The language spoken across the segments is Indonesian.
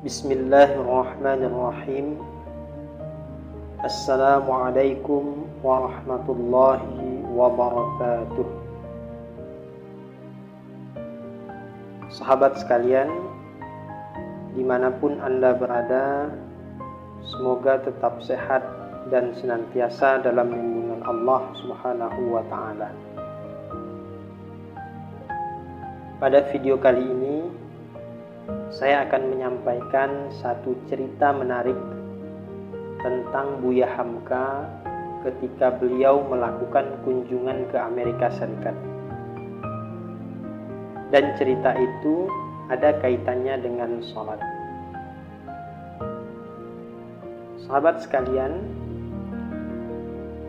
Bismillahirrahmanirrahim. Assalamualaikum warahmatullahi wabarakatuh. Sahabat sekalian, dimanapun Anda berada, semoga tetap sehat dan senantiasa dalam lindungan Allah Subhanahu wa Ta'ala. Pada video kali ini, saya akan menyampaikan satu cerita menarik tentang Buya Hamka ketika beliau melakukan kunjungan ke Amerika Serikat. Dan cerita itu ada kaitannya dengan sholat. Sahabat sekalian,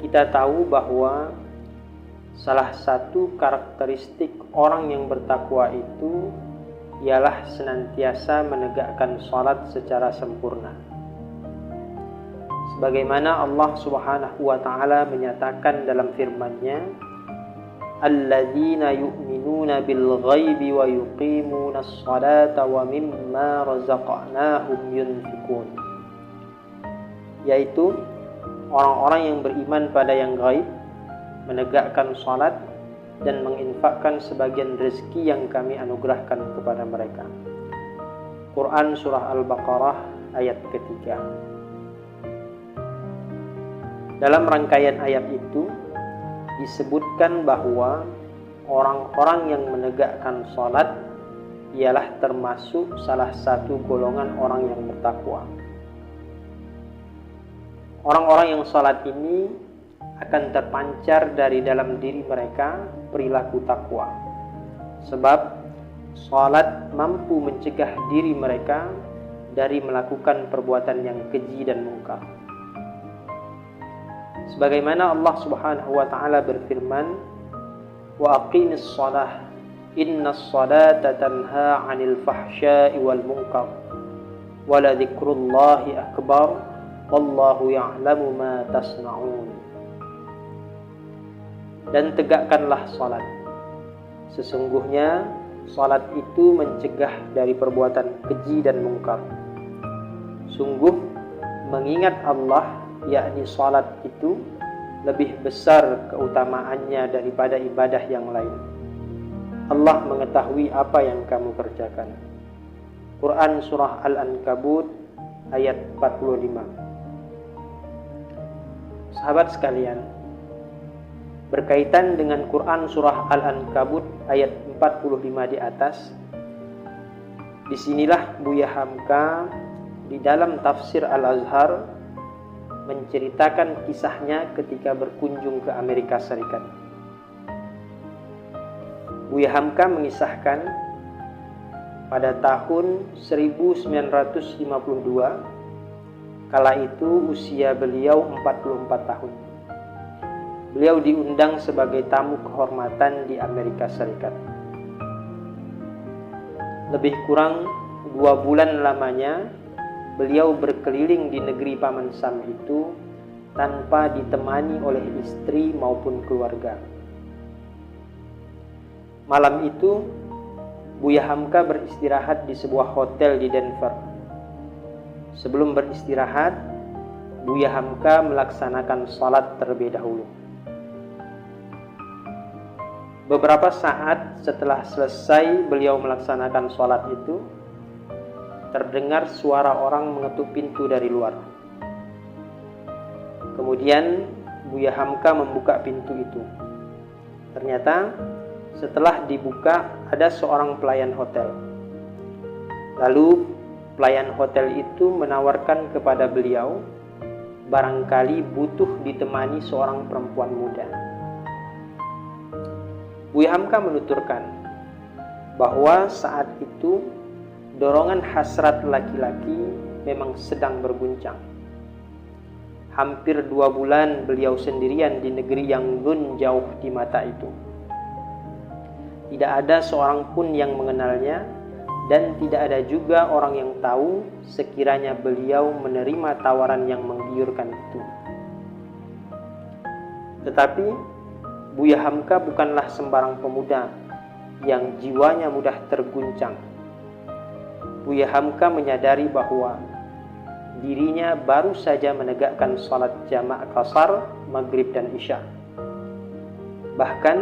kita tahu bahwa salah satu karakteristik orang yang bertakwa itu ialah senantiasa menegakkan salat secara sempurna. Sebagaimana Allah Subhanahu wa Ta'ala menyatakan dalam firman-Nya, alladzina yu'minuna bil ghaibi wa yuqimuna as-salata wa mimma razaqnahum yunfikun, yaitu orang-orang yang beriman pada yang gaib, menegakkan salat dan menginfakkan sebagian rezeki yang kami anugerahkan kepada mereka. Quran Surah Al-Baqarah ayat ketiga. Dalam rangkaian ayat itu disebutkan bahwa orang-orang yang menegakkan salat ialah termasuk salah satu golongan orang yang bertakwa. Orang-orang yang salat ini akan terpancar dari dalam diri mereka perilaku takwa. Sebab salat mampu mencegah diri mereka dari melakukan perbuatan yang keji dan mungkar. Sebagaimana Allah Subhanahu wa Ta'ala berfirman, wa aqimis shalah innas salata tanha 'anil fahsya'i wal munkar wa la dzikrullahi akbar wallahu ya'lamu ma tasna'un. Dan tegakkanlah salat. Sesungguhnya salat itu mencegah dari perbuatan keji dan mungkar. Sungguh mengingat Allah, yakni salat itu lebih besar keutamaannya daripada ibadah yang lain. Allah mengetahui apa yang kamu kerjakan. Quran Surah Al-Ankabut ayat 45. Sahabat sekalian, berkaitan dengan Quran Surah Al-Ankabut ayat 45 di atas, disinilah Buya Hamka di dalam tafsir Al-Azhar menceritakan kisahnya ketika berkunjung ke Amerika Serikat. Buya Hamka mengisahkan pada tahun 1952, kala itu usia beliau 44 tahun. Beliau diundang sebagai tamu kehormatan di Amerika Serikat. Lebih kurang 2 bulan lamanya beliau berkeliling di negeri Paman Sam itu tanpa ditemani oleh istri maupun keluarga. Malam itu Buya Hamka beristirahat di sebuah hotel di Denver. Sebelum beristirahat, Buya Hamka melaksanakan salat terlebih dahulu. Beberapa saat setelah selesai beliau melaksanakan sholat itu, terdengar suara orang mengetuk pintu dari luar. Kemudian Buya Hamka membuka pintu itu. Ternyata setelah dibuka ada seorang pelayan hotel. Lalu pelayan hotel itu menawarkan kepada beliau barangkali butuh ditemani seorang perempuan muda. Buya Hamka menuturkan bahwa saat itu dorongan hasrat laki-laki memang sedang berguncang. Hampir 2 bulan beliau sendirian di negeri yang nun jauh di mata itu. Tidak ada seorang pun yang mengenalnya, dan tidak ada juga orang yang tahu sekiranya beliau menerima tawaran yang menggiurkan itu. Tetapi Buya Hamka bukanlah sembarang pemuda yang jiwanya mudah terguncang. Buya Hamka menyadari bahwa dirinya baru saja menegakkan salat jamak qasar, maghrib dan isya. Bahkan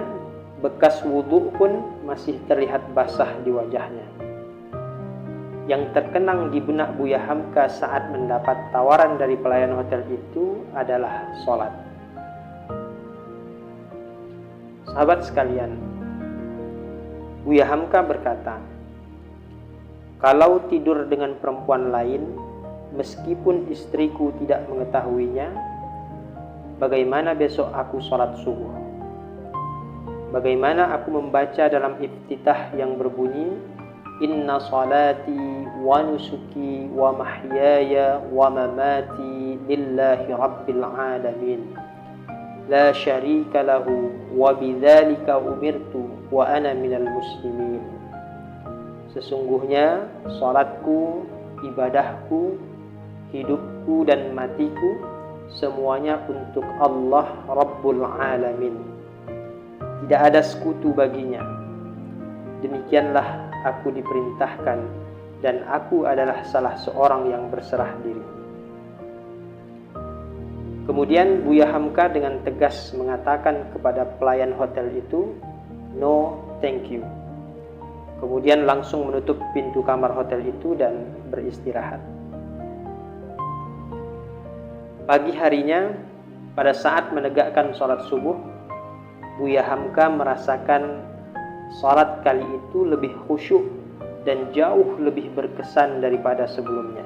bekas wudhu pun masih terlihat basah di wajahnya. Yang terkenang di benak Buya Hamka saat mendapat tawaran dari pelayan hotel itu adalah salat. Sahabat sekalian, Buya Hamka berkata, "Kalau tidur dengan perempuan lain, meskipun istriku tidak mengetahuinya, bagaimana besok aku salat subuh? Bagaimana aku membaca dalam iftitah yang berbunyi, Inna salati wa nusuki wa mahyaya wa mamati lillahi rabbil alamin. La syarika lahu wa bidzalika umirtu wa ana minal muslimin." Sesungguhnya salatku, ibadahku, hidupku dan matiku semuanya untuk Allah Rabbul Alamin. Tidak ada sekutu baginya. Demikianlah aku diperintahkan dan aku adalah salah seorang yang berserah diri. Kemudian Buya Hamka dengan tegas mengatakan kepada pelayan hotel itu, "No, thank you." Kemudian langsung menutup pintu kamar hotel itu dan beristirahat. Pagi harinya, pada saat menegakkan sholat subuh, Buya Hamka merasakan sholat kali itu lebih khusyuk dan jauh lebih berkesan daripada sebelumnya.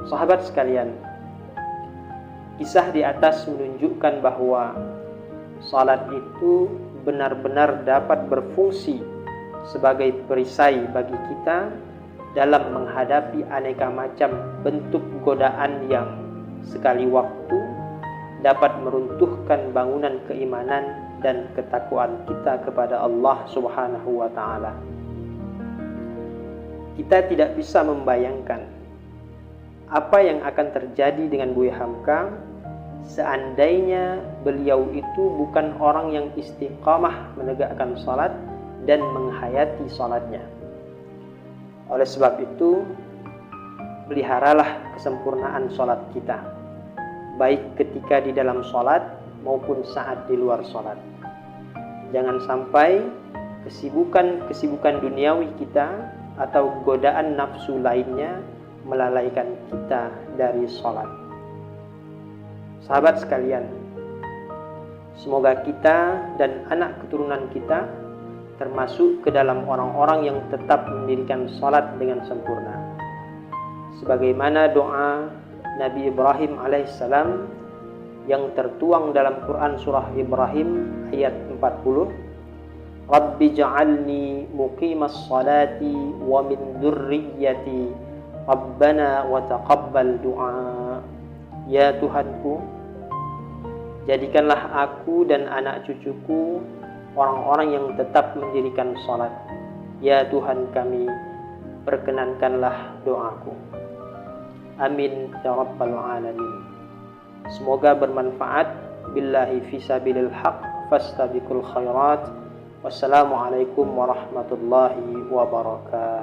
Sahabat sekalian, kisah di atas menunjukkan bahwa sholat itu benar-benar dapat berfungsi sebagai perisai bagi kita dalam menghadapi aneka macam bentuk godaan yang sekali waktu dapat meruntuhkan bangunan keimanan dan ketakwaan kita kepada Allah Subhanahu wa Ta'ala. Kita tidak bisa membayangkan apa yang akan terjadi dengan Buya Hamka seandainya beliau itu bukan orang yang istiqamah menegakkan salat dan menghayati salatnya. Oleh sebab itu, peliharalah kesempurnaan salat kita, baik ketika di dalam salat maupun saat di luar salat. Jangan sampai kesibukan duniawi kita atau godaan nafsu lainnya melalaikan kita dari salat. Sahabat sekalian, semoga kita dan anak keturunan kita termasuk ke dalam orang-orang yang tetap mendirikan salat dengan sempurna. Sebagaimana doa Nabi Ibrahim alaihissalam yang tertuang dalam Quran surah Ibrahim ayat 40, Rabbi ja'alni muqimas salati wa min dzurriyyati Rabbana wa taqabbal du'a. Ya Tuhanku, jadikanlah aku dan anak cucuku orang-orang yang tetap mendirikan salat. Ya Tuhan kami, perkenankanlah doaku. Amin ya rabbal alamin. Semoga bermanfaat. Billahi fisabilil haq fastabiqul khairat. Wassalamualaikum warahmatullahi wabarakatuh.